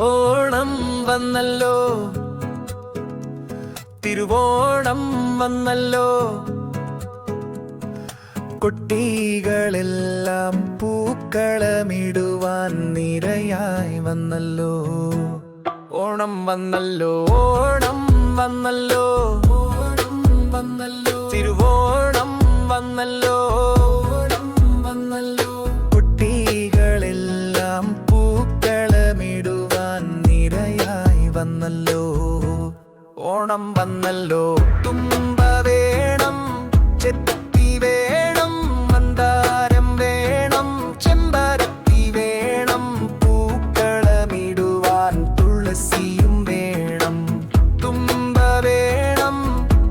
ഓണം വന്നല്ലോ, തിരുവോണം വന്നല്ലോ. കുട്ടികളെല്ലാം പൂക്കളമിടുവാൻ നിരയായി വന്നല്ലോ. ഓണം വന്നല്ലോ, ഓണം വന്നല്ലോ, ഓണം വന്നല്ലോ. തിരുവോണം വന്നല്ലോ, ഓണം വന്നല്ലോ. കുട്ടികളെല്ലാം പൂക്കളമിടുവാൻ നിരയായി വന്നല്ലോ. ഓണം വന്നല്ലോ. തുമ്പ വേണം, ചെത്തി വേണം, മന്ദാരം വേണം, ചെമ്പരത്തി വേണം, പൂക്കളമിടുവാൻ തുളസിയും വേണം. തുമ്പ വേണം,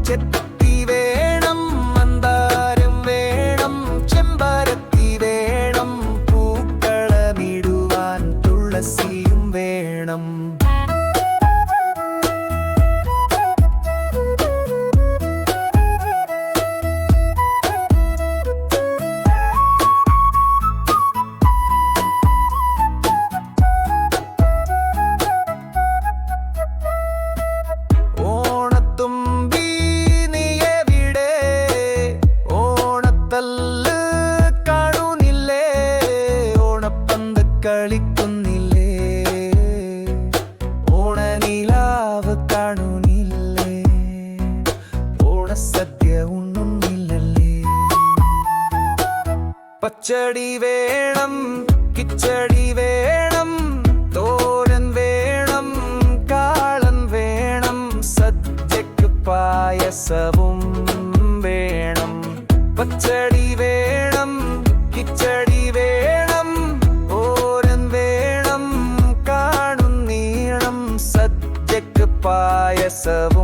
ചെത്തി വേണം, മന്ദാരം വേണം, ചെമ്പരത്തി വേണം, പൂക്കളമിടുവാൻ തുളസിയും വേണം. കളിക്കുന്നില്ലേ, ഓണനിലാവ് കാണുന്നില്ലേ, ഓണസദ്യ ഉണ്ണുന്നില്ലല്ലേ. പച്ചടി വേണം, കിച്ചടി വേണം, തോരൻ വേണം, കാളൻ വേണം, സദ്യക്ക് പായസവും വേണം. പച്ചടി വേണം, കിച്ചടി വേണം, പായസവും